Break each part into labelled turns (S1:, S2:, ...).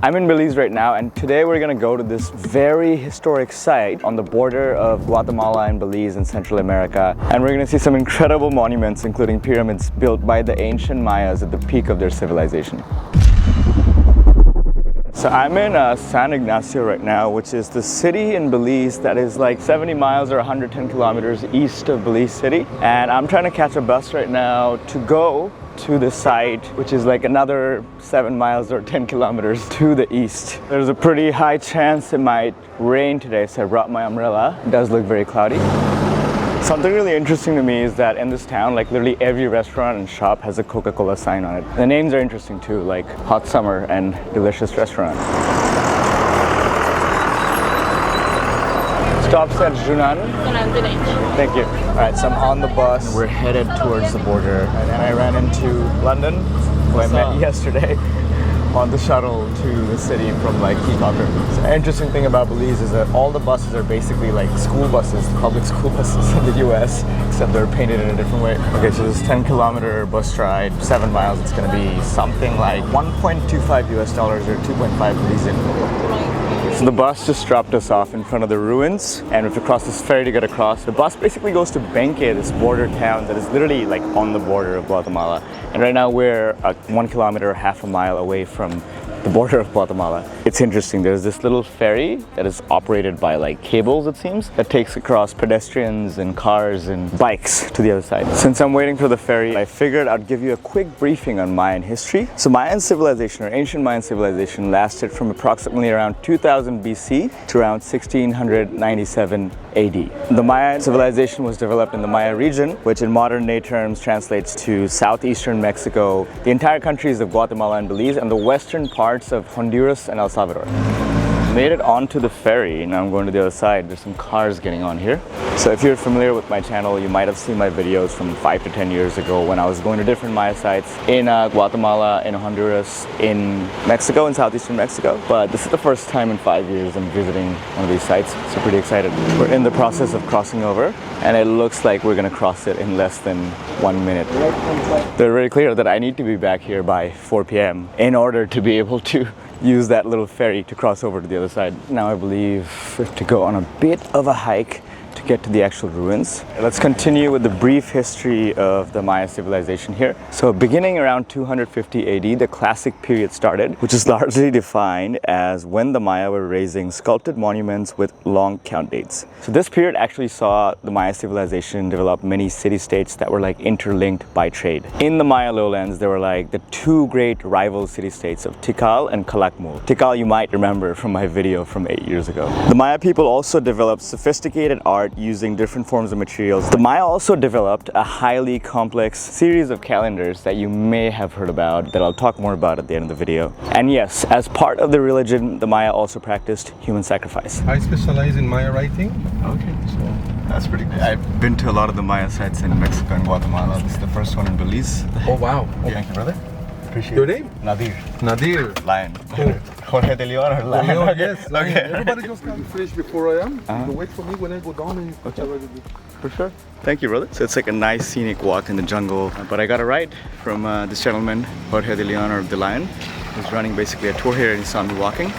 S1: I'm in Belize right now, and today we're gonna go to this very historic site on the border of Guatemala and Belize in Central America. And we're gonna see some incredible monuments, including pyramids built by the ancient Mayas at the peak of their civilization. So I'm in San Ignacio right now, which is the city in Belize that is like 70 miles or 110 kilometers east of Belize City. And I'm trying to catch a bus right now to go to the site, which is like another 7 miles or 10 kilometers to the east. There's a pretty high chance it might rain today, so I brought my umbrella. It does look very cloudy. Something really interesting to me is that in this town, like literally every restaurant and shop has a Coca-Cola sign on it. The names are interesting too, like Hot Summer and Delicious Restaurant. Stops at
S2: Xunantunich.
S1: Thank you. All right, so I'm on the bus. We're headed towards the border, and I ran into London, who I met yesterday, on the shuttle to the city from like Keyspaker. So an interesting thing about Belize is that all the buses are basically like school buses, public school buses in the US, except they're painted in a different way. Okay, so this 10-kilometer bus ride, 7 miles, it's gonna be something like $1.25 US or 2.5 Belizean. So the bus just dropped us off in front of the ruins, and we have to cross this ferry to get across. The bus basically goes to Benque, this border town that is literally like on the border of Guatemala. And right now we're 1 kilometer, half a mile away from the border of Guatemala. It's interesting, there's this little ferry that is operated by like cables, it seems, that takes across pedestrians and cars and bikes to the other side. Since I'm waiting for the ferry, I figured I'd give you a quick briefing on Mayan history. So Mayan civilization, or ancient Mayan civilization, lasted from approximately around 2000 BC to around 1697 AD. The Mayan civilization was developed in the Maya region, which in modern day terms translates to southeastern Mexico, the entire countries of Guatemala and Belize, and the western parts of Honduras and El Salvador. Made it onto the ferry. Now I'm going to the other side. There's some cars getting on here. So if you're familiar with my channel, you might have seen my videos from 5 to 10 years ago when I was going to different Maya sites in Guatemala, in Honduras, in Mexico, in southeastern Mexico. But this is the first time in 5 years I'm visiting one of these sites, so pretty excited. We're in the process of crossing over, and it looks like we're gonna cross it in less than 1 minute. They're very clear that I need to be back here by 4 p.m. in order to be able to use that little ferry to cross over to the other side. Now I believe we have to go on a bit of a hike to get to the actual ruins. Let's continue with the brief history of the Maya civilization here. So beginning around 250 AD, the classic period started, which is largely defined as when the Maya were raising sculpted monuments with long count dates. So this period actually saw the Maya civilization develop many city-states that were like interlinked by trade. In the Maya lowlands, there were like the two great rival city-states of Tikal and Calakmul. Tikal you might remember from my video from 8 years ago. The Maya people also developed sophisticated art using different forms of materials. The Maya also developed a highly complex series of calendars that you may have heard about, that I'll talk more about at the end of the video. And yes, as part of the religion, the Maya also practiced human sacrifice.
S3: I specialize in Maya writing.
S1: Okay, so that's pretty good. I've been to a lot of the Maya sites in Mexico and Guatemala. This is the first one in Belize.
S3: Oh wow.
S1: Oh, thank you, brother. Appreciate
S3: Your
S1: it.
S3: name?
S1: Nadir.
S3: Nadir.
S1: Lion.
S3: Cool.
S1: Jorge de Leon or Lion?
S3: Leon,
S1: Okay.
S3: yes. Lion.
S1: Okay.
S3: Everybody just come finish before I am. You wait for me when I go down and
S1: Okay. For sure. Thank you, brother. So it's like a nice scenic walk in the jungle. But I got a ride from this gentleman, Jorge de Leon or the Lion, who's running basically a tour here, and he saw me walking.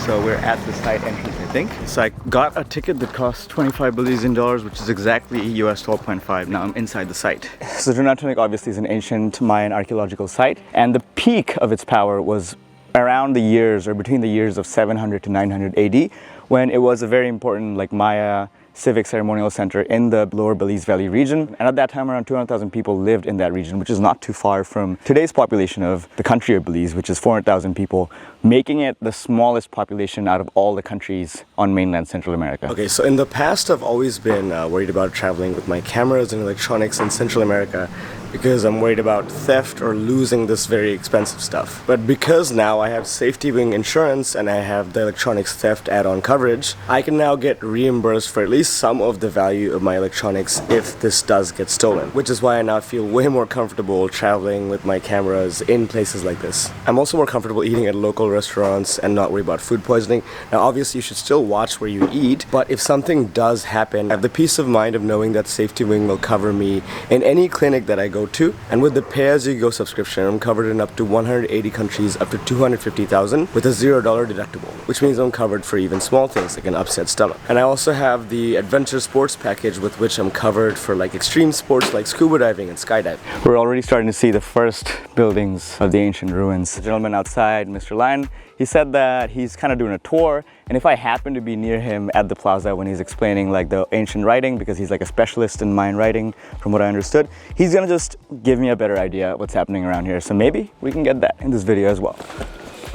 S1: So we're at the site entrance, I think. So I got a ticket that cost 25 Belizean dollars, which is exactly US 12.5. Now I'm inside the site. So Xunantunich obviously is an ancient Mayan archaeological site, and the peak of its power was around the years, or between the years of 700 to 900 AD, when it was a very important like Maya civic ceremonial center in the lower Belize Valley region. And at that time, around 200,000 people lived in that region, which is not too far from today's population of the country of Belize, which is 400,000 people, making it the smallest population out of all the countries on mainland Central America. Okay, so in the past, I've always been worried about traveling with my cameras and electronics in Central America because I'm worried about theft or losing this very expensive stuff. But because now I have SafetyWing insurance and I have the electronics theft add-on coverage, I can now get reimbursed for at least some of the value of my electronics if this does get stolen, which is why I now feel way more comfortable traveling with my cameras in places like this. I'm also more comfortable eating at local
S4: restaurants and not worry about food poisoning. Now obviously you should still watch where you eat, but if something does happen, I have the peace of mind of knowing that SafetyWing will cover me in any clinic that I go to. And with the pay-as-you-go subscription, I'm covered in up to 180 countries, up to 250,000 with a $0 deductible, which means I'm covered for even small things like an upset stomach. And I also have the adventure sports package with which I'm covered for like extreme sports like scuba diving and skydiving.
S1: We're already starting to see the first buildings of the ancient ruins. The gentleman outside, Mr. Lion, he said that he's kind of doing a tour, and if I happen to be near him at the plaza when he's explaining like the ancient writing, because he's like a specialist in Mayan writing from what I understood, he's gonna just give me a better idea of what's happening around here. So maybe we can get that in this video as well.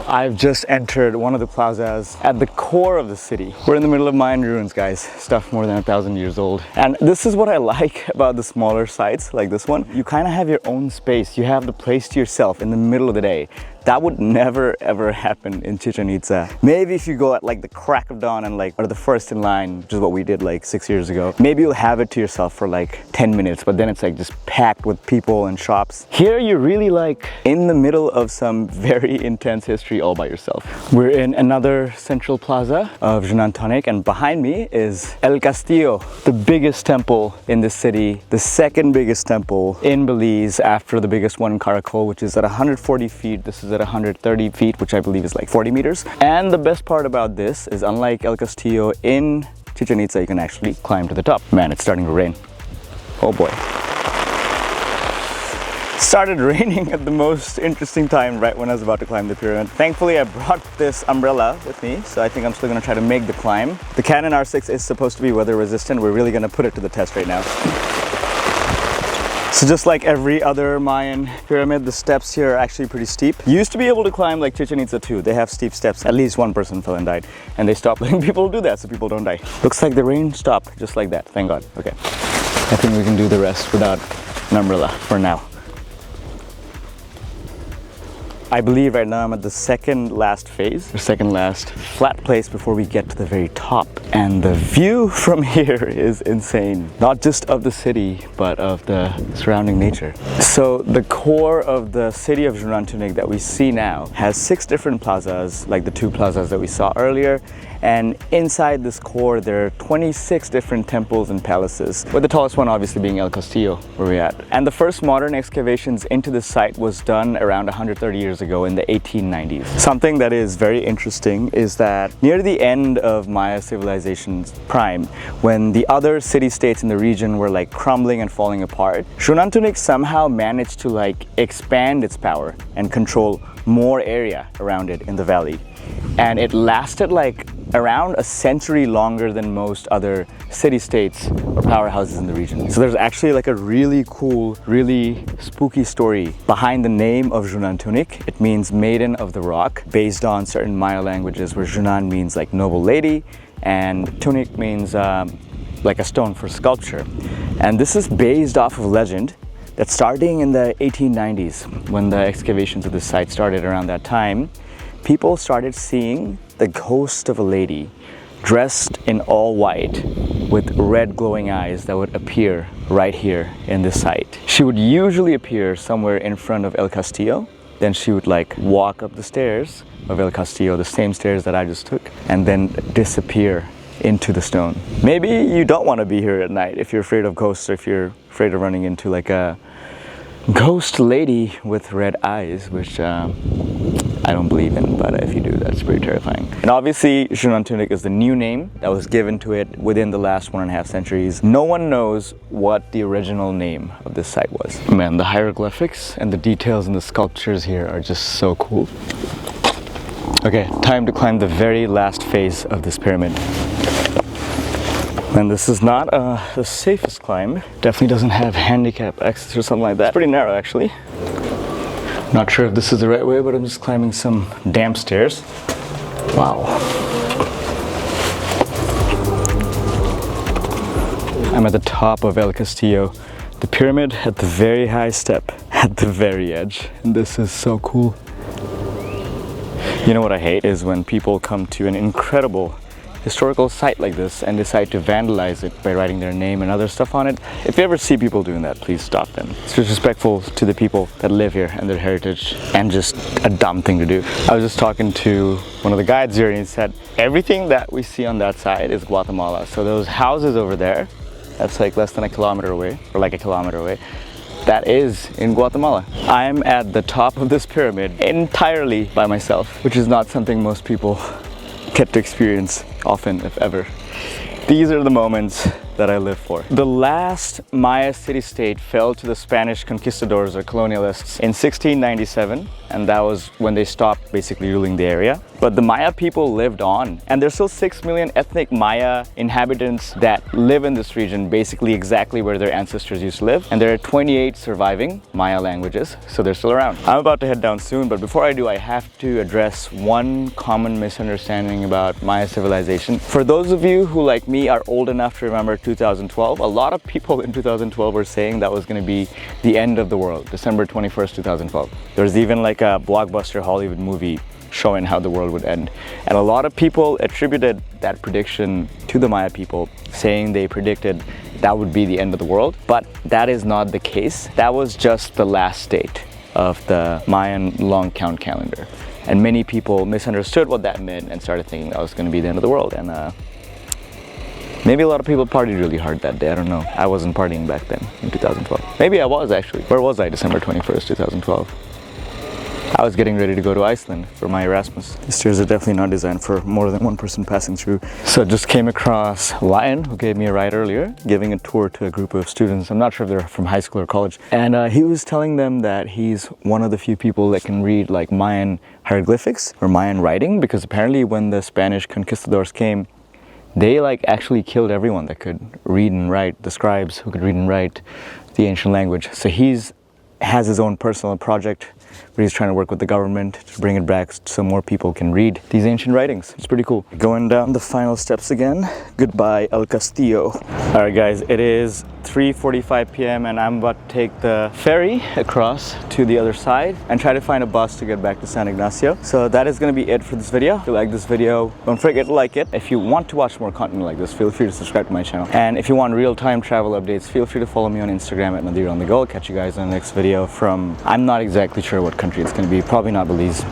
S1: I've just entered one of the plazas at the core of the city. We're in the middle of Mayan ruins, guys. Stuff more than 1,000 years old. And this is what I like about the smaller sites like this one. You kind of have your own space. You have the place to yourself in the middle of the day. That would never ever happen in Chichen Itza. Maybe if you go at like the crack of dawn and like are the first in line, which is what we did like 6 years ago, maybe you'll have it to yourself for like 10 minutes, but then it's like just packed with people and shops. Here you're really like in the middle of some very intense history all by yourself. We're in another central plaza of Xunantunich, and behind me is El Castillo, the biggest temple in the city, the second biggest temple in Belize after the biggest one in Caracol, which is at 140 feet. This is at 130 feet, which I believe is like 40 meters. And the best part about this is, unlike El Castillo in Chichen Itza, you can actually climb to the top. Man, it's starting to rain. Oh boy. Started raining at the most interesting time, right when I was about to climb the pyramid. Thankfully, I brought this umbrella with me, so I think I'm still gonna try to make the climb. The Canon R6 is supposed to be weather resistant. We're really gonna put it to the test right now. So just like every other Mayan pyramid, the steps here are actually pretty steep. You used to be able to climb like Chichen Itza too. They have steep steps. At least one person fell and died, and they stopped letting people do that so people don't die. Looks like the rain stopped just like that, thank God. Okay, I think we can do the rest without an umbrella for now. I believe right now I'm at the second last phase, or second last flat place before we get to the very top. And the view from here is insane. Not just of the city, but of the surrounding nature. So the core of the city of Xunantunich that we see now has 6 different plazas, like the 2 plazas that we saw earlier. And inside this core, there are 26 different temples and palaces, with the tallest one obviously being El Castillo, where we're at. And the first modern excavations into this site was done around 130 years ago in the 1890s. Something that is very interesting is that near the end of Maya civilization's prime, when the other city-states in the region were like crumbling and falling apart, Xunantunich somehow managed to like expand its power and control more area around it in the valley. And it lasted like around a century longer than most other city-states or powerhouses in the region. So there's actually like a really cool, really spooky story behind the name of Xunantunich. It means Maiden of the Rock, based on certain Maya languages where Xunan means like noble lady and Tunic means like a stone for sculpture. And this is based off of legend that starting in the 1890s, when the excavations of this site started around that time, people started seeing the ghost of a lady dressed in all white with red glowing eyes that would appear right here in this site. She would usually appear somewhere in front of El Castillo. Then she would like walk up the stairs of El Castillo, the same stairs that I just took, and then disappear into the stone. Maybe you don't want to be here at night if you're afraid of ghosts, or if you're afraid of running into like a ghost lady with red eyes, which I don't believe in, but if you do, that's pretty terrifying. And obviously, Xunantunich is the new name that was given to it within the last 1.5 centuries. No one knows what the original name of this site was. Man, the hieroglyphics and the details in the sculptures here are just so cool. Okay, time to climb the very last phase of this pyramid. And this is not the safest climb. Definitely doesn't have handicap access or something like that. It's pretty narrow, actually. Not sure if this is the right way, but I'm just climbing some damp stairs. Wow. I'm at the top of El Castillo, the pyramid at the very high step, at the very edge. And this is so cool. You know what I hate is when people come to an incredible historical site like this and decide to vandalize it by writing their name and other stuff on it, if you ever see people doing that, please stop them. It's disrespectful to the people that live here and their heritage, and just a dumb thing to do. I was just talking to one of the guides here and he said, everything that we see on that side is Guatemala. So those houses over there, that's like less than a kilometer away, or like a kilometer away, that is in Guatemala. I'm at the top of this pyramid entirely by myself, which is not something most people get to experience often, if ever. These are the moments that I live for. The last Maya city-state fell to the Spanish conquistadors or colonialists in 1697, and that was when they stopped basically ruling the area. But the Maya people lived on, and there's still 6 million ethnic Maya inhabitants that live in this region, basically exactly where their ancestors used to live. And there are 28 surviving Maya languages, so they're still around. I'm about to head down soon, but before I do, I have to address one common misunderstanding about Maya civilization. For those of you who, like me, are old enough to remember 2012, a lot of people in 2012 were saying that was going to be the end of the world, December 21st, 2012. There's even like a blockbuster Hollywood movie showing how the world would end. And a lot of people attributed that prediction to the Maya people, saying they predicted that would be the end of the world. But that is not the case. That was just the last date of the Mayan long count calendar. And many people misunderstood what that meant and started thinking that was going to be the end of the world. And maybe a lot of people partied really hard that day. I don't know. I wasn't partying back then in 2012. Maybe I was actually. Where was I December 21st, 2012? I was getting ready to go to Iceland for my Erasmus. These stairs are definitely not designed for more than one person passing through. So I just came across Lion, who gave me a ride earlier, giving a tour to a group of students. I'm not sure if they're from high school or college. And he was telling them that he's one of the few people that can read like Mayan hieroglyphics or Mayan writing, because apparently when the Spanish conquistadors came, they like actually killed everyone that could read and write, the scribes who could read and write the ancient language. So has his own personal project where he's trying to work with the government to bring it back so more people can read these ancient writings. It's pretty cool. Going down the final steps again. Goodbye, El Castillo. All right, guys, it is 3:45 p.m. and I'm about to take the ferry across to the other side and try to find a bus to get back to San Ignacio. So that is going to be it for this video. If you like this video, don't forget to like it. If you want to watch more content like this, feel free to subscribe to my channel. And if you want real-time travel updates, feel free to follow me on Instagram at Nadir on the go. I'll catch you guys in the next video from, I'm not exactly sure what country it's going to be, probably not Belize.